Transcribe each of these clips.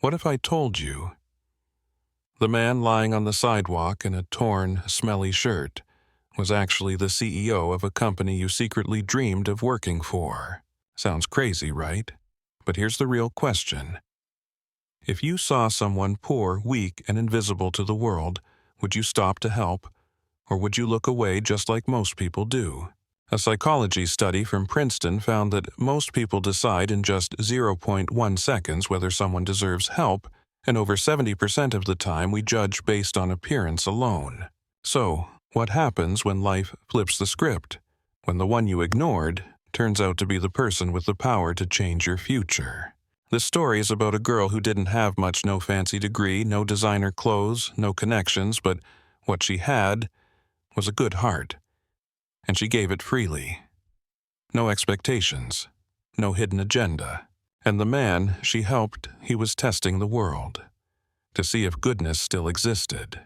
What if I told you? The man lying on the sidewalk in a torn, smelly shirt was actually the CEO of a company you secretly dreamed of working for. Sounds crazy, right? But here's the real question. If you saw someone poor, weak, and invisible to the world, would you stop to help, or would you look away just like most people do? A psychology study from Princeton found that most people decide in just 0.1 seconds whether someone deserves help, and over 70% of the time we judge based on appearance alone. So, what happens when life flips the script? When the one you ignored turns out to be the person with the power to change your future? This story is about a girl who didn't have much, no fancy degree, no designer clothes, no connections, but what she had was a good heart. And she gave it freely. No expectations, no hidden agenda. And the man she helped, he was testing the world to see if goodness still existed.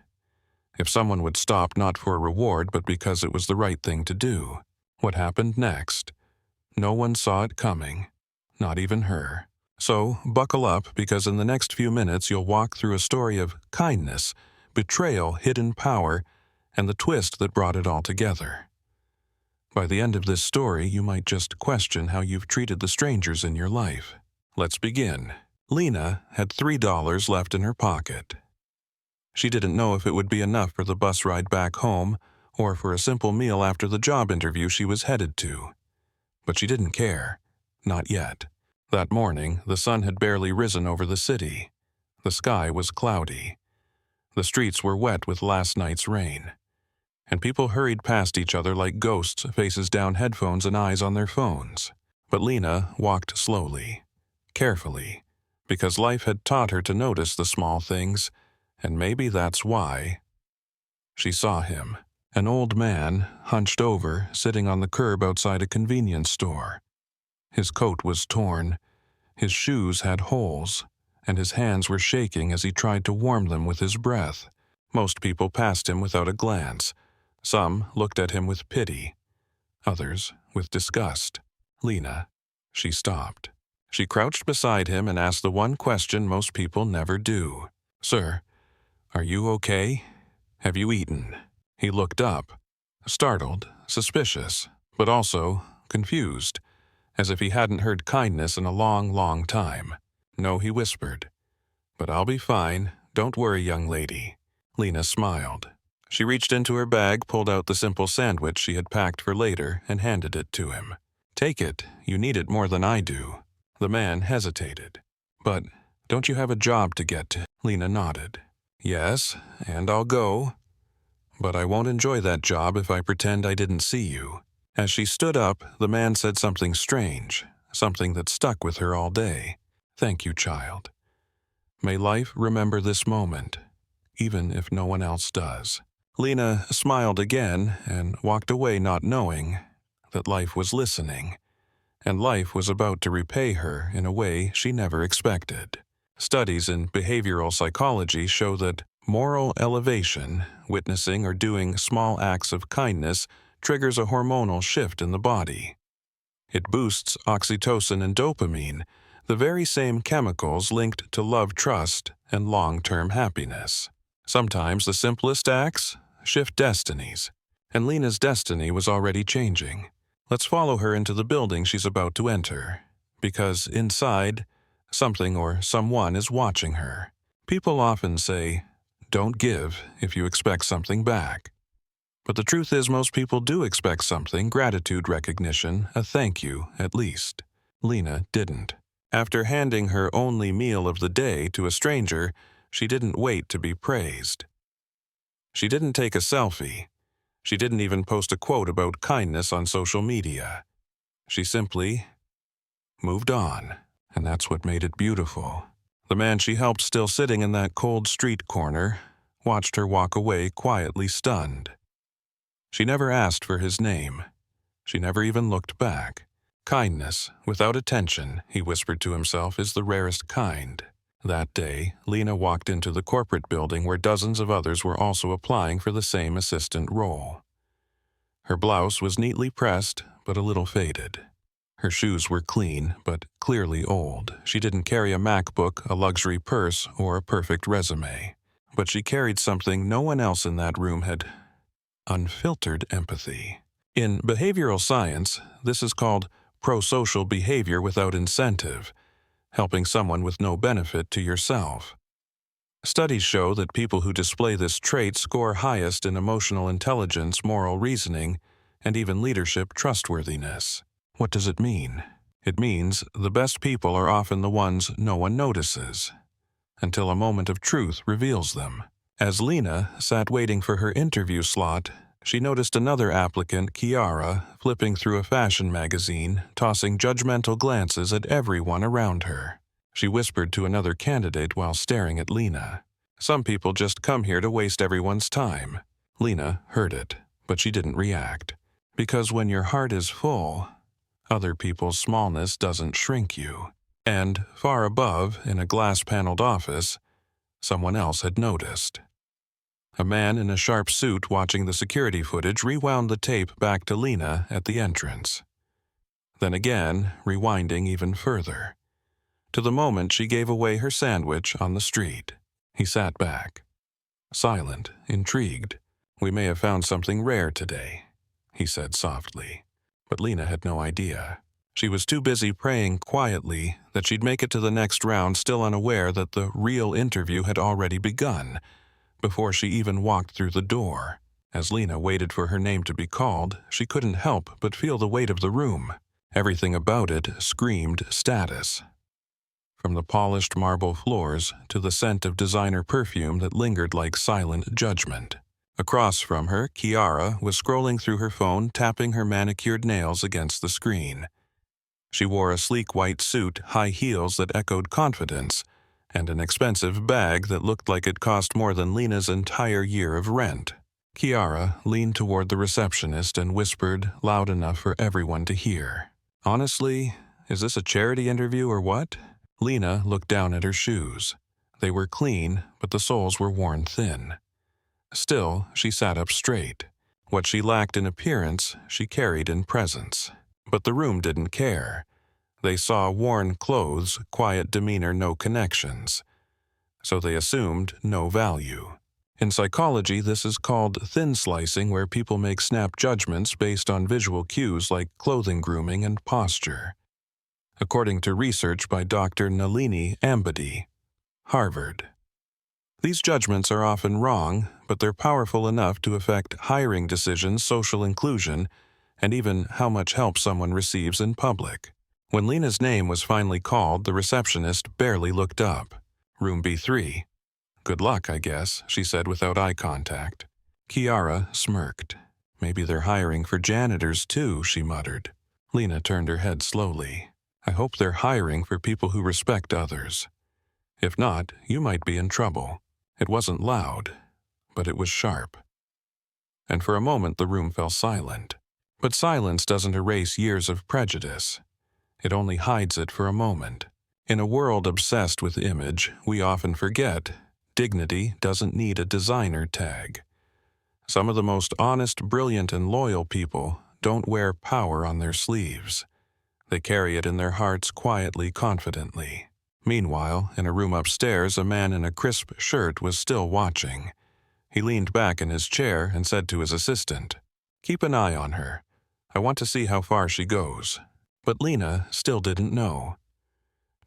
If someone would stop not for a reward, but because it was the right thing to do. What happened next? No one saw it coming, not even her. So, buckle up, because in the next few minutes you'll walk through a story of kindness, betrayal, hidden power, and the twist that brought it all together. By the end of this story, you might just question how you've treated the strangers in your life. Let's begin. Lina had $3 left in her pocket. She didn't know if it would be enough for the bus ride back home or for a simple meal after the job interview she was headed to. But she didn't care. Not yet. That morning, the sun had barely risen over the city. The sky was cloudy. The streets were wet with last night's rain. And people hurried past each other like ghosts, faces down, headphones and eyes on their phones. But Lina walked slowly, carefully, because life had taught her to notice the small things, and maybe that's why. She saw him, an old man, hunched over, sitting on the curb outside a convenience store. His coat was torn, his shoes had holes, and his hands were shaking as he tried to warm them with his breath. Most people passed him without a glance. Some looked at him with pity, others with disgust. Lina, she stopped. She crouched beside him and asked the one question most people never do. "Sir, are you okay? Have you eaten?" He looked up, startled, suspicious, but also confused, as if he hadn't heard kindness in a long, long time. "No," he whispered. "But I'll be fine. Don't worry, young lady." Lina smiled. She reached into her bag, pulled out the simple sandwich she had packed for later, and handed it to him. "Take it. You need it more than I do." The man hesitated. "But don't you have a job to get to?" Lina nodded. "Yes, and I'll go. But I won't enjoy that job if I pretend I didn't see you." As she stood up, the man said something strange, something that stuck with her all day. "Thank you, child. May life remember this moment, even if no one else does." Lina smiled again and walked away, not knowing that life was listening, and life was about to repay her in a way she never expected. Studies in behavioral psychology show that moral elevation, witnessing or doing small acts of kindness, triggers a hormonal shift in the body. It boosts oxytocin and dopamine, the very same chemicals linked to love, trust, and long-term happiness. Sometimes the simplest acts shift destinies, and Lina's destiny was already changing. Let's follow her into the building she's about to enter, because inside, something or someone is watching her. People often say, "Don't give if you expect something back." But the truth is, most people do expect something, gratitude, recognition, a thank you, at least. Lina didn't. After handing her only meal of the day to a stranger, she didn't wait to be praised. She didn't take a selfie. She didn't even post a quote about kindness on social media. She simply moved on, and that's what made it beautiful. The man she helped, still sitting in that cold street corner, watched her walk away, quietly stunned. She never asked for his name. She never even looked back. Kindness, without attention, he whispered to himself, is the rarest kind. That day, Lina walked into the corporate building where dozens of others were also applying for the same assistant role. Her blouse was neatly pressed, but a little faded. Her shoes were clean, but clearly old. She didn't carry a MacBook, a luxury purse, or a perfect resume. But she carried something no one else in that room had: unfiltered empathy. In behavioral science, this is called prosocial behavior without incentive, helping someone with no benefit to yourself. Studies show that people who display this trait score highest in emotional intelligence, moral reasoning, and even leadership trustworthiness. What does it mean? It means the best people are often the ones no one notices, until a moment of truth reveals them. As Lina sat waiting for her interview slot, she noticed another applicant, Kiara, flipping through a fashion magazine, tossing judgmental glances at everyone around her. She whispered to another candidate while staring at Lina. "Some people just come here to waste everyone's time." Lina heard it, but she didn't react. Because when your heart is full, other people's smallness doesn't shrink you. And far above, in a glass-paneled office, someone else had noticed. A man in a sharp suit watching the security footage rewound the tape back to Lina at the entrance. Then again, rewinding even further, to the moment she gave away her sandwich on the street. He sat back, silent, intrigued. "We may have found something rare today," he said softly. But Lina had no idea. She was too busy praying quietly that she'd make it to the next round, still unaware that the real interview had already begun, before she even walked through the door. As Lina waited for her name to be called, she couldn't help but feel the weight of the room. Everything about it screamed status. From the polished marble floors to the scent of designer perfume that lingered like silent judgment. Across from her, Kiara was scrolling through her phone, tapping her manicured nails against the screen. She wore a sleek white suit, high heels that echoed confidence, and an expensive bag that looked like it cost more than Lina's entire year of rent. Kiara leaned toward the receptionist and whispered, loud enough for everyone to hear, "Honestly, is this a charity interview or what?" Lina looked down at her shoes. They were clean, but the soles were worn thin. Still, she sat up straight. What she lacked in appearance, she carried in presence. But the room didn't care. They saw worn clothes, quiet demeanor, no connections. So they assumed no value. In psychology, this is called thin slicing, where people make snap judgments based on visual cues like clothing grooming and posture. According to research by Dr. Nalini Ambady, Harvard. These judgments are often wrong, but they're powerful enough to affect hiring decisions, social inclusion, and even how much help someone receives in public. When Lina's name was finally called, the receptionist barely looked up. "Room B3. "Good luck, I guess," she said without eye contact. Kiara smirked. "Maybe they're hiring for janitors too," she muttered. Lina turned her head slowly. "I hope they're hiring for people who respect others. If not, you might be in trouble." It wasn't loud, but it was sharp. And for a moment the room fell silent. But silence doesn't erase years of prejudice. It only hides it for a moment. In a world obsessed with image, we often forget dignity doesn't need a designer tag. Some of the most honest, brilliant, and loyal people don't wear power on their sleeves. They carry it in their hearts quietly, confidently. Meanwhile, in a room upstairs, a man in a crisp shirt was still watching. He leaned back in his chair and said to his assistant, "Keep an eye on her. I want to see how far she goes." But Lina still didn't know.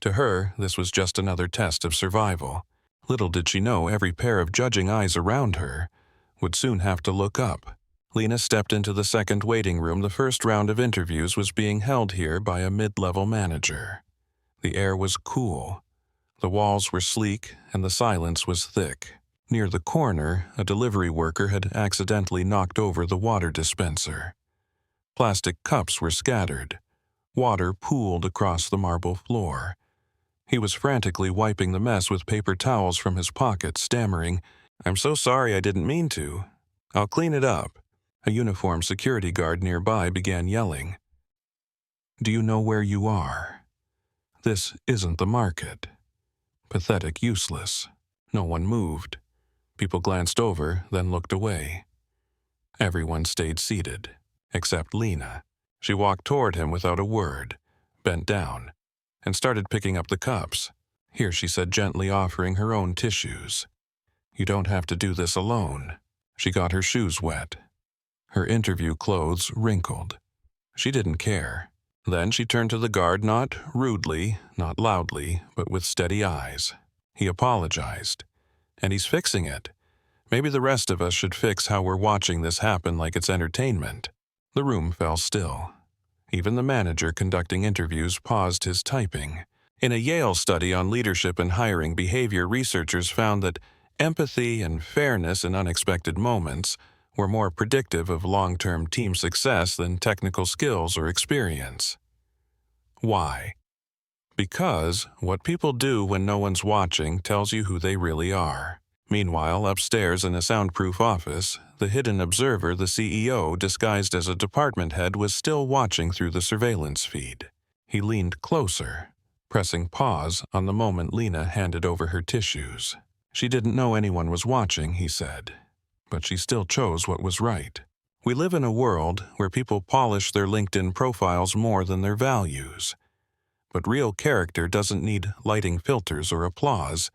To her, this was just another test of survival. Little did she know every pair of judging eyes around her would soon have to look up. Lina stepped into the second waiting room. The first round of interviews was being held here by a mid-level manager. The air was cool. The walls were sleek, and the silence was thick. Near the corner, a delivery worker had accidentally knocked over the water dispenser. Plastic cups were scattered. Water pooled across the marble floor. He was frantically wiping the mess with paper towels from his pocket, stammering, "I'm so sorry, I didn't mean to. I'll clean it up." A uniformed security guard nearby began yelling, "Do you know where you are? This isn't the market." Pathetic, useless. No one moved. People glanced over, then looked away. Everyone stayed seated, except Lina. She walked toward him without a word, bent down, and started picking up the cups. "Here," she said, gently offering her own tissues. "You don't have to do this alone." She got her shoes wet. Her interview clothes wrinkled. She didn't care. Then she turned to the guard, not rudely, not loudly, but with steady eyes. He apologized. And he's fixing it. Maybe the rest of us should fix how we're watching this happen like it's entertainment. The room fell still. Even the manager conducting interviews paused his typing. In a Yale study on leadership and hiring behavior, researchers found that empathy and fairness in unexpected moments were more predictive of long-term team success than technical skills or experience. Why? Because what people do when no one's watching tells you who they really are. Meanwhile, upstairs in a soundproof office, the hidden observer, the CEO, disguised as a department head, was still watching through the surveillance feed. He leaned closer, pressing pause on the moment Lina handed over her tissues. She didn't know anyone was watching, he said, but she still chose what was right. We live in a world where people polish their LinkedIn profiles more than their values. But real character doesn't need lighting filters or applause.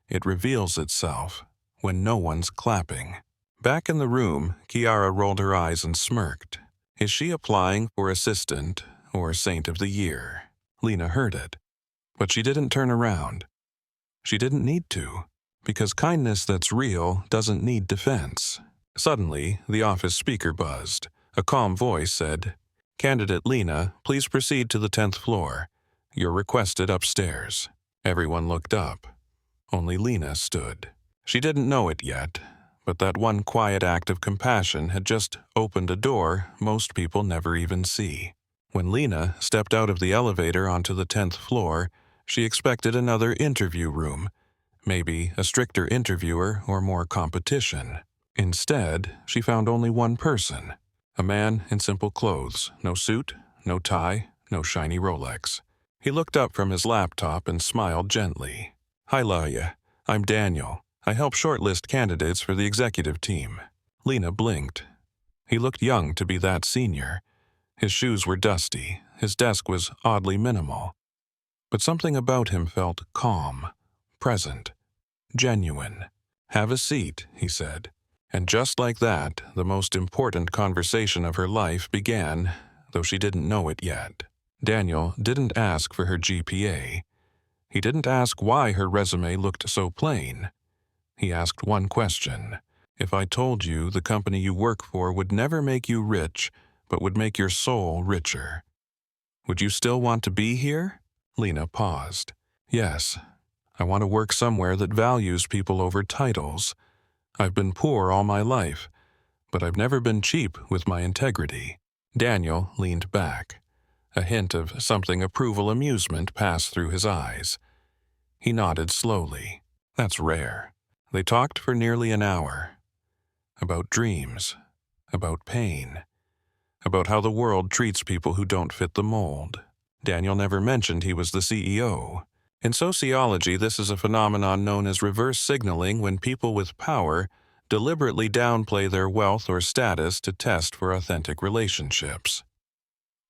It reveals itself when no one's clapping. Back in the room, Kiara rolled her eyes and smirked. Is she applying for assistant or saint of the year? Lina heard it, but she didn't turn around. She didn't need to, because kindness that's real doesn't need defense. Suddenly, the office speaker buzzed. A calm voice said, "Candidate Lina, please proceed to the 10th floor. You're requested upstairs." Everyone looked up. Only Lina stood. She didn't know it yet, but that one quiet act of compassion had just opened a door most people never even see. When Lina stepped out of the elevator onto the 10th floor, she expected another interview room, maybe a stricter interviewer or more competition. Instead, she found only one person, a man in simple clothes, no suit, no tie, no shiny Rolex. He looked up from his laptop and smiled gently. "Hi, Laya. I'm Daniel. I help shortlist candidates for the executive team." Lina blinked. He looked young to be that senior. His shoes were dusty. His desk was oddly minimal. But something about him felt calm, present, genuine. "Have a seat," he said. And just like that, the most important conversation of her life began, though she didn't know it yet. Daniel didn't ask for her GPA. He didn't ask why her resume looked so plain. He asked one question. "If I told you the company you work for would never make you rich, but would make your soul richer, would you still want to be here?" Lina paused. "Yes. I want to work somewhere that values people over titles. I've been poor all my life, but I've never been cheap with my integrity." Daniel leaned back. A hint of something amusement passed through his eyes. He nodded slowly. That's rare. They talked for nearly an hour. About dreams, about pain, about how the world treats people who don't fit the mold. Daniel never mentioned he was the CEO. In sociology, this is a phenomenon known as reverse signaling, when people with power deliberately downplay their wealth or status to test for authentic relationships.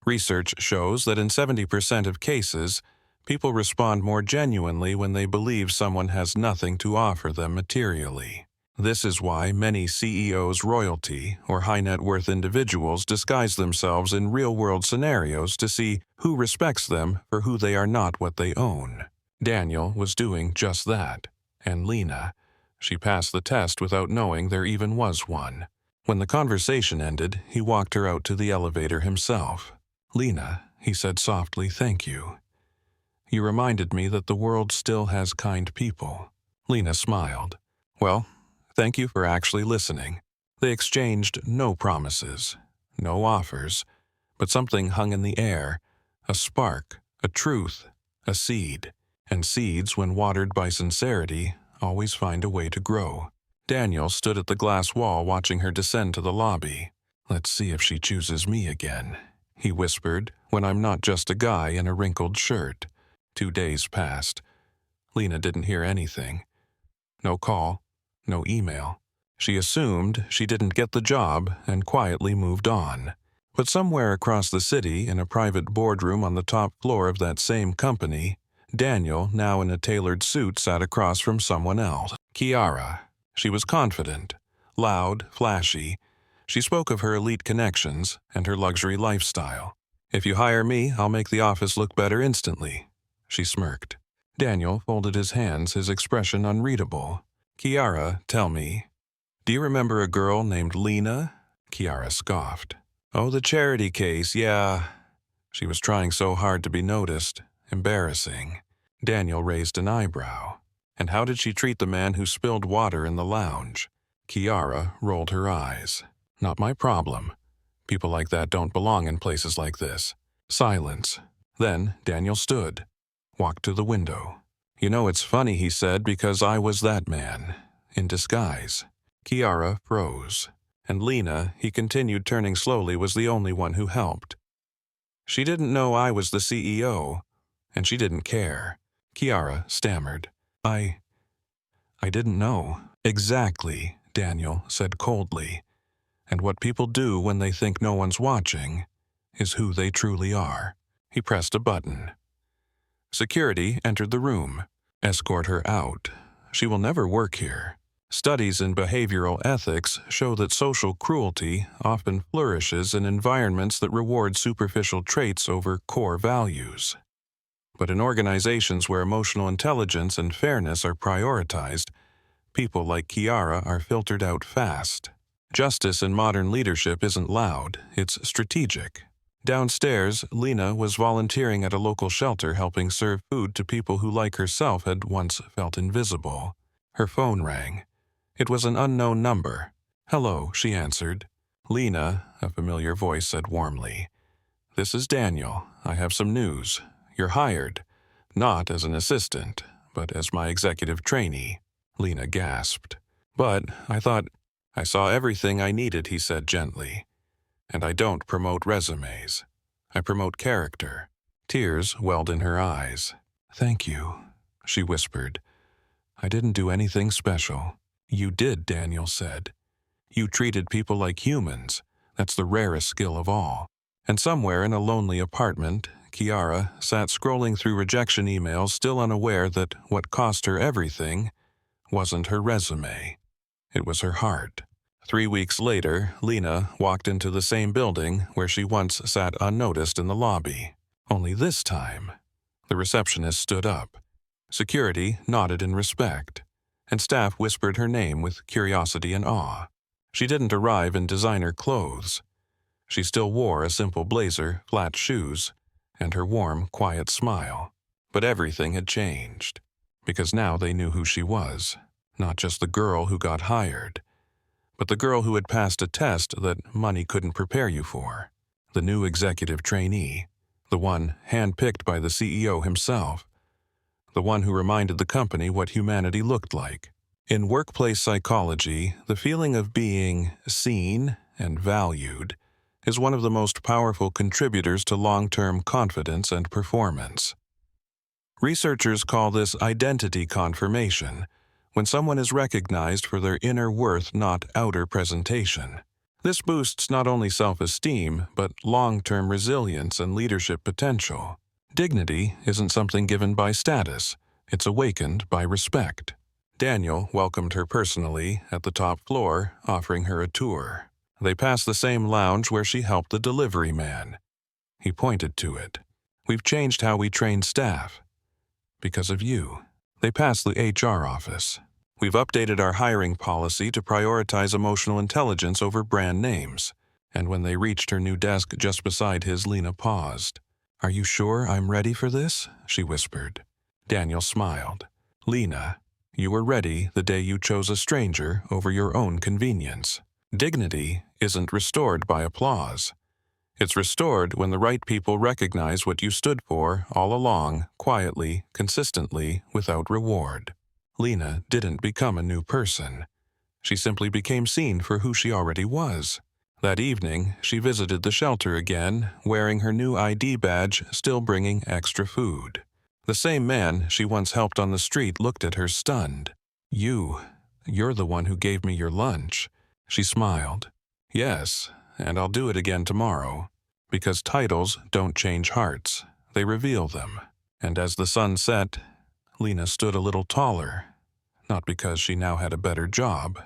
Research shows that in 70% of cases, people respond more genuinely when they believe someone has nothing to offer them materially. This is why many CEOs, royalty, or high-net-worth individuals disguise themselves in real-world scenarios to see who respects them for who they are, not what they own. Daniel was doing just that. And Lina, she passed the test without knowing there even was one. When the conversation ended, he walked her out to the elevator himself. "Lina," he said softly, "thank you. You reminded me that the world still has kind people." Lina smiled. "Well, thank you for actually listening." They exchanged no promises, no offers, but something hung in the air, a spark, a truth, a seed. And seeds, when watered by sincerity, always find a way to grow. Daniel stood at the glass wall watching her descend to the lobby. "Let's see if she chooses me again," he whispered, "when I'm not just a guy in a wrinkled shirt." 2 days passed. Lina didn't hear anything. No call, no email. She assumed she didn't get the job and quietly moved on. But somewhere across the city, in a private boardroom on the top floor of that same company, Daniel, now in a tailored suit, sat across from someone else. Kiara. She was confident, loud, flashy. She spoke of her elite connections and her luxury lifestyle. "If you hire me, I'll make the office look better instantly," she smirked. Daniel folded his hands, his expression unreadable. "Kiara, tell me, do you remember a girl named Lina?" Kiara scoffed. "Oh, the charity case, yeah." She was trying so hard to be noticed. Embarrassing. Daniel raised an eyebrow. "And how did she treat the man who spilled water in the lounge?" Kiara rolled her eyes. "Not my problem. People like that don't belong in places like this." Silence. Then Daniel stood, walked to the window. "You know, it's funny," he said, "because I was that man, in disguise." Kiara froze. And Lina, he continued, turning slowly, was the only one who helped. "She didn't know I was the CEO, and she didn't care." Kiara stammered. I didn't know." "Exactly," Daniel said coldly. "And what people do when they think no one's watching is who they truly are." He pressed a button. Security entered the room. "Escort her out. She will never work here." Studies in behavioral ethics show that social cruelty often flourishes in environments that reward superficial traits over core values. But in organizations where emotional intelligence and fairness are prioritized, people like Kiara are filtered out fast. Justice in modern leadership isn't loud, it's strategic. Downstairs, Lina was volunteering at a local shelter, helping serve food to people who, like herself, had once felt invisible. Her phone rang. It was an unknown number. "Hello," she answered. "Lina," a familiar voice said warmly. "This is Daniel. I have some news. You're hired. Not as an assistant, but as my executive trainee." Lina gasped. "But I thought—" "I saw everything I needed," he said gently. "And I don't promote resumes. I promote character." Tears welled in her eyes. "Thank you," she whispered. "I didn't do anything special." "You did," Daniel said. "You treated people like humans. That's the rarest skill of all." And somewhere in a lonely apartment, Kiara sat scrolling through rejection emails, still unaware that what cost her everything wasn't her resume. It was her heart. 3 weeks later, Lina walked into the same building where she once sat unnoticed in the lobby. Only this time, the receptionist stood up. Security nodded in respect, and staff whispered her name with curiosity and awe. She didn't arrive in designer clothes. She still wore a simple blazer, flat shoes, and her warm, quiet smile. But everything had changed, because now they knew who she was, not just the girl who got hired, but the girl who had passed a test that money couldn't prepare you for. The new executive trainee, the one handpicked by the CEO himself, the one who reminded the company what humanity looked like. In workplace psychology, the feeling of being seen and valued is one of the most powerful contributors to long-term confidence and performance. Researchers call this identity confirmation, when someone is recognized for their inner worth, not outer presentation. This boosts not only self-esteem, but long-term resilience and leadership potential. Dignity isn't something given by status, it's awakened by respect. Daniel welcomed her personally at the top floor, offering her a tour. They passed the same lounge where she helped the delivery man. He pointed to it. "We've changed how we train staff. Because of you." They passed the HR office. "We've updated our hiring policy to prioritize emotional intelligence over brand names." And when they reached her new desk just beside his, Lina paused. "Are you sure I'm ready for this?" she whispered. Daniel smiled. "Lina, you were ready the day you chose a stranger over your own convenience." Dignity isn't restored by applause. It's restored when the right people recognize what you stood for all along, quietly, consistently, without reward. Lina didn't become a new person. She simply became seen for who she already was. That evening, she visited the shelter again, wearing her new ID badge, still bringing extra food. The same man she once helped on the street looked at her stunned. You're the one who gave me your lunch." She smiled. "Yes, and I'll do it again tomorrow. Because titles don't change hearts, they reveal them. And as the sun set, Lina stood a little taller, not because she now had a better job,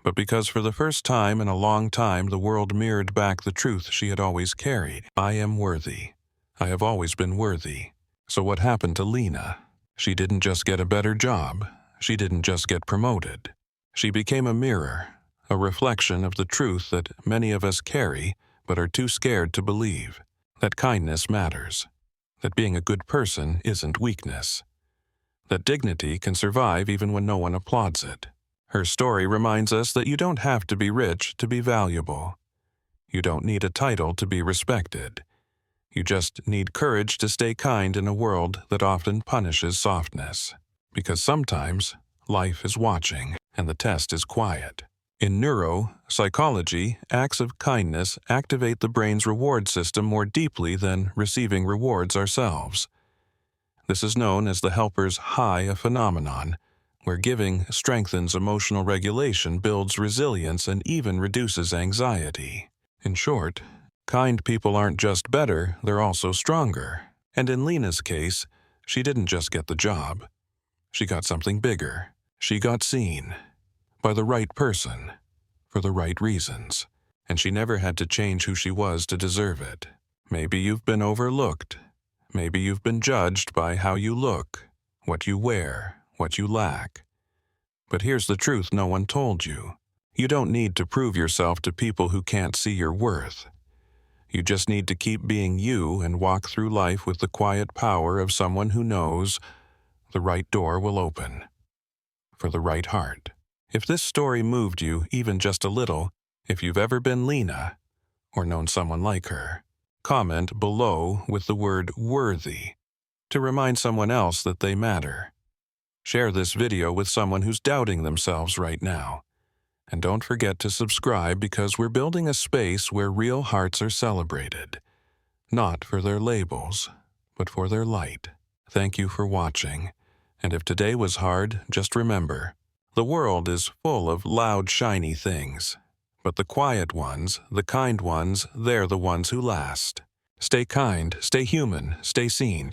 but because for the first time in a long time the world mirrored back the truth she had always carried. I am worthy. I have always been worthy. So what happened to Lina? She didn't just get a better job. She didn't just get promoted. She became a mirror, a reflection of the truth that many of us carry but are too scared to believe, that kindness matters, that being a good person isn't weakness, that dignity can survive even when no one applauds it. Her story reminds us that you don't have to be rich to be valuable. You don't need a title to be respected. You just need courage to stay kind in a world that often punishes softness. Because sometimes life is watching, and the test is quiet. In neuropsychology, acts of kindness activate the brain's reward system more deeply than receiving rewards ourselves. This is known as the helper's high phenomenon, where giving strengthens emotional regulation, builds resilience, and even reduces anxiety. In short, kind people aren't just better, they're also stronger. And in Lina's case, she didn't just get the job. She got something bigger. She got seen. By the right person. For the right reasons. And she never had to change who she was to deserve it. Maybe you've been overlooked. Maybe you've been judged by how you look, what you wear, what you lack. But here's the truth no one told you. You don't need to prove yourself to people who can't see your worth. You just need to keep being you and walk through life with the quiet power of someone who knows the right door will open for the right heart. If this story moved you even just a little, if you've ever been Lina or known someone like her, comment below with the word worthy to remind someone else that they matter. Share this video with someone who's doubting themselves right now. And don't forget to subscribe because we're building a space where real hearts are celebrated, not for their labels, but for their light. Thank you for watching. And if today was hard, just remember, the world is full of loud, shiny things. But the quiet ones, the kind ones, they're the ones who last. Stay kind, stay human, stay seen.